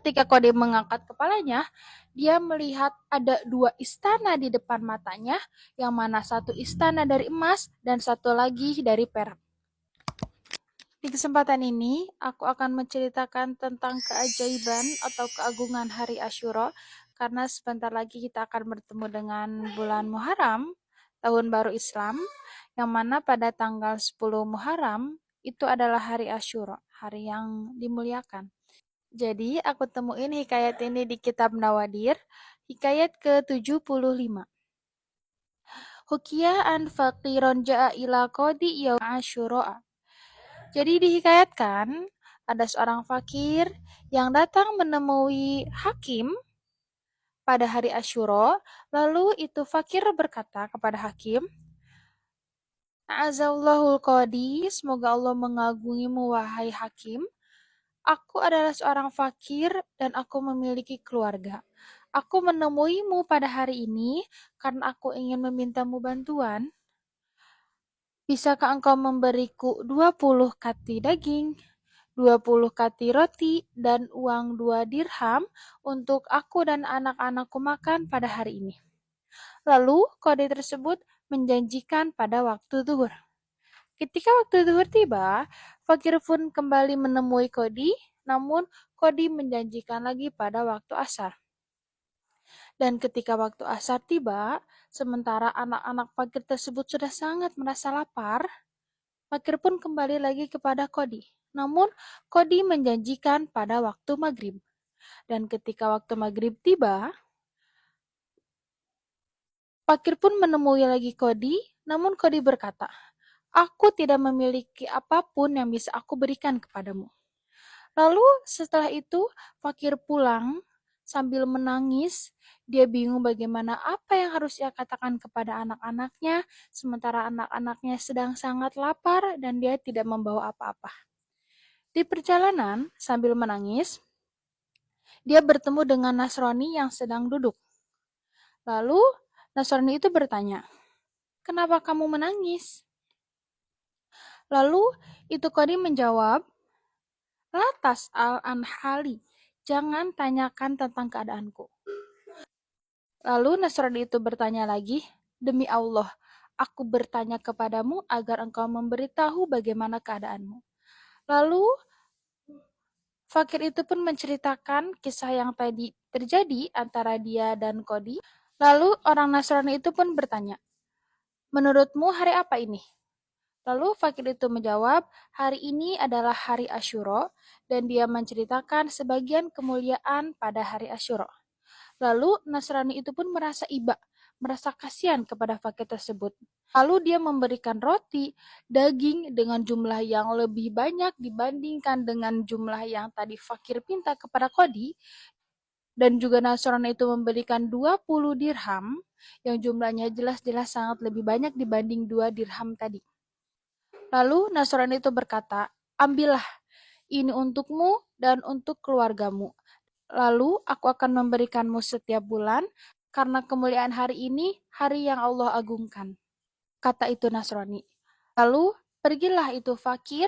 Ketika Kode mengangkat kepalanya, dia melihat ada dua istana di depan matanya, yang mana satu istana dari emas dan satu lagi dari perak. Di kesempatan ini, aku akan menceritakan tentang keajaiban atau keagungan hari Asyura, karena sebentar lagi kita akan bertemu dengan bulan Muharram, tahun baru Islam, yang mana pada tanggal 10 Muharram itu adalah hari Asyura, hari yang dimuliakan. Jadi, aku temuin hikayat ini di kitab Nawadir, hikayat ke-75. Hukia an faqiron ja'a ila qadi yaum Asyura. Jadi dihikayatkan, ada seorang fakir yang datang menemui hakim pada hari Asyura, lalu itu fakir berkata kepada hakim, A'azallahul qadi, semoga Allah mengagungimu wahai hakim. Aku adalah seorang fakir dan aku memiliki keluarga. Aku menemuimu pada hari ini karena aku ingin memintamu bantuan. Bisakah engkau memberiku 20 kati daging, 20 kati roti, dan uang 2 dirham untuk aku dan anak-anakku makan pada hari ini? Lalu kode tersebut menjanjikan pada waktu zuhur. Ketika waktu zuhur tiba, fakir pun kembali menemui Kodi, namun Kodi menjanjikan lagi pada waktu asar. Dan ketika waktu asar tiba, sementara anak-anak fakir tersebut sudah sangat merasa lapar, fakir pun kembali lagi kepada Kodi. Namun Kodi menjanjikan pada waktu maghrib. Dan ketika waktu maghrib tiba, fakir pun menemui lagi Kodi, namun Kodi berkata, Aku tidak memiliki apapun yang bisa aku berikan kepadamu. Lalu setelah itu fakir pulang sambil menangis. Dia bingung bagaimana apa yang harus ia katakan kepada anak-anaknya, sementara anak-anaknya sedang sangat lapar dan dia tidak membawa apa-apa. Di perjalanan sambil menangis, dia bertemu dengan Nasrani yang sedang duduk. Lalu Nasrani itu bertanya, "Kenapa kamu menangis?" Lalu itu Kodi menjawab, "Latas al-anhali, jangan tanyakan tentang keadaanku." Lalu Nasrani itu bertanya lagi, "Demi Allah, aku bertanya kepadamu agar engkau memberitahu bagaimana keadaanmu." Lalu fakir itu pun menceritakan kisah yang tadi terjadi antara dia dan Kodi. Lalu orang Nasrani itu pun bertanya, "Menurutmu hari apa ini?" Lalu fakir itu menjawab, "Hari ini adalah hari Asyura," dan dia menceritakan sebagian kemuliaan pada hari Asyura. Lalu Nasrani itu pun merasa iba, merasa kasihan kepada fakir tersebut. Lalu dia memberikan roti, daging dengan jumlah yang lebih banyak dibandingkan dengan jumlah yang tadi fakir pinta kepada Kodi. Dan juga Nasrani itu memberikan 20 dirham, yang jumlahnya jelas-jelas sangat lebih banyak dibanding 2 dirham tadi. Lalu Nasrani itu berkata, "Ambillah, ini untukmu dan untuk keluargamu. Lalu aku akan memberikanmu setiap bulan, karena kemuliaan hari ini, hari yang Allah agungkan." Kata itu Nasrani. Lalu pergilah itu fakir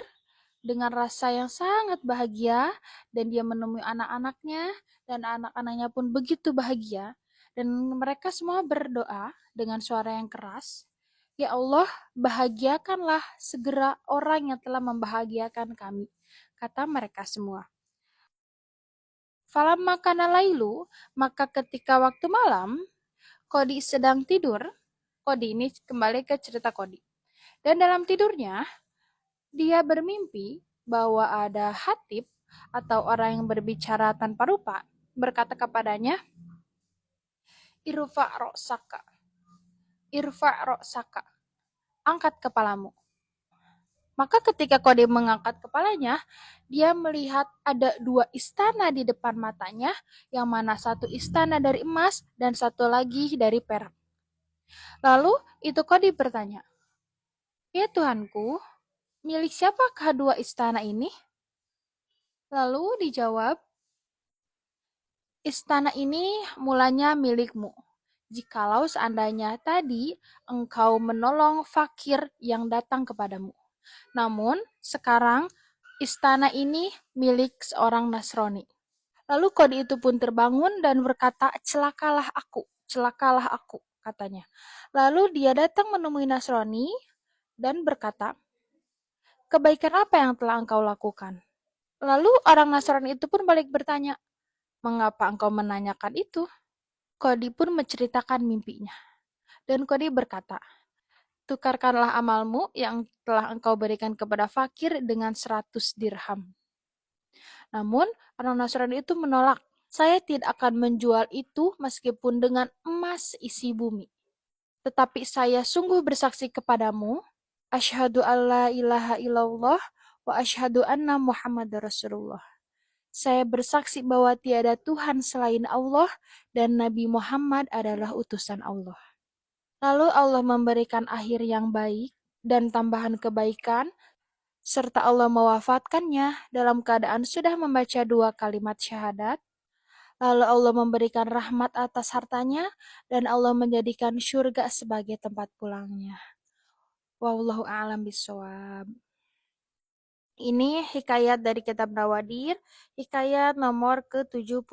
dengan rasa yang sangat bahagia, dan dia menemui anak-anaknya, dan anak-anaknya pun begitu bahagia, dan mereka semua berdoa dengan suara yang keras, "Ya Allah, bahagiakanlah segera orang yang telah membahagiakan kami," kata mereka semua. Falamma kana lailu, maka ketika waktu malam, Kodi sedang tidur. Kodi ini kembali ke cerita Kodi. Dan dalam tidurnya, dia bermimpi bahwa ada hatib atau orang yang berbicara tanpa rupa berkata kepadanya, "Irfa' ra'saka, irfa' ra'saka, angkat kepalamu." Maka ketika Kode mengangkat kepalanya, dia melihat ada dua istana di depan matanya, yang mana satu istana dari emas dan satu lagi dari perak. Lalu itu Kode bertanya, "Ya Tuhanku, milik siapakah dua istana ini?" Lalu dijawab, "Istana ini mulanya milikmu, jikalau seandainya tadi engkau menolong fakir yang datang kepadamu. Namun sekarang istana ini milik seorang Nasrani." Lalu Qadi itu pun terbangun dan berkata, celakalah aku, katanya. Lalu dia datang menemui Nasrani dan berkata, kebaikan apa yang telah engkau lakukan? Lalu orang Nasrani itu pun balik bertanya, mengapa engkau menanyakan itu? Qadi pun menceritakan mimpinya. Dan Qadi berkata, tukarkanlah amalmu yang telah engkau berikan kepada fakir dengan 100 dirham. Namun, orang Nasrani itu menolak. Saya tidak akan menjual itu meskipun dengan emas isi bumi. Tetapi saya sungguh bersaksi kepadamu, asyhadu alla ilaha illallah wa asyhadu anna Muhammad Rasulullah. Saya bersaksi bahwa tiada Tuhan selain Allah dan Nabi Muhammad adalah utusan Allah. Lalu Allah memberikan akhir yang baik dan tambahan kebaikan, serta Allah mewafatkannya dalam keadaan sudah membaca 2 kalimat syahadat. Lalu Allah memberikan rahmat atas hartanya, dan Allah menjadikan syurga sebagai tempat pulangnya. Wallahu a'lam bishawab. Ini hikayat dari kitab Nawadir, hikayat nomor ke-75,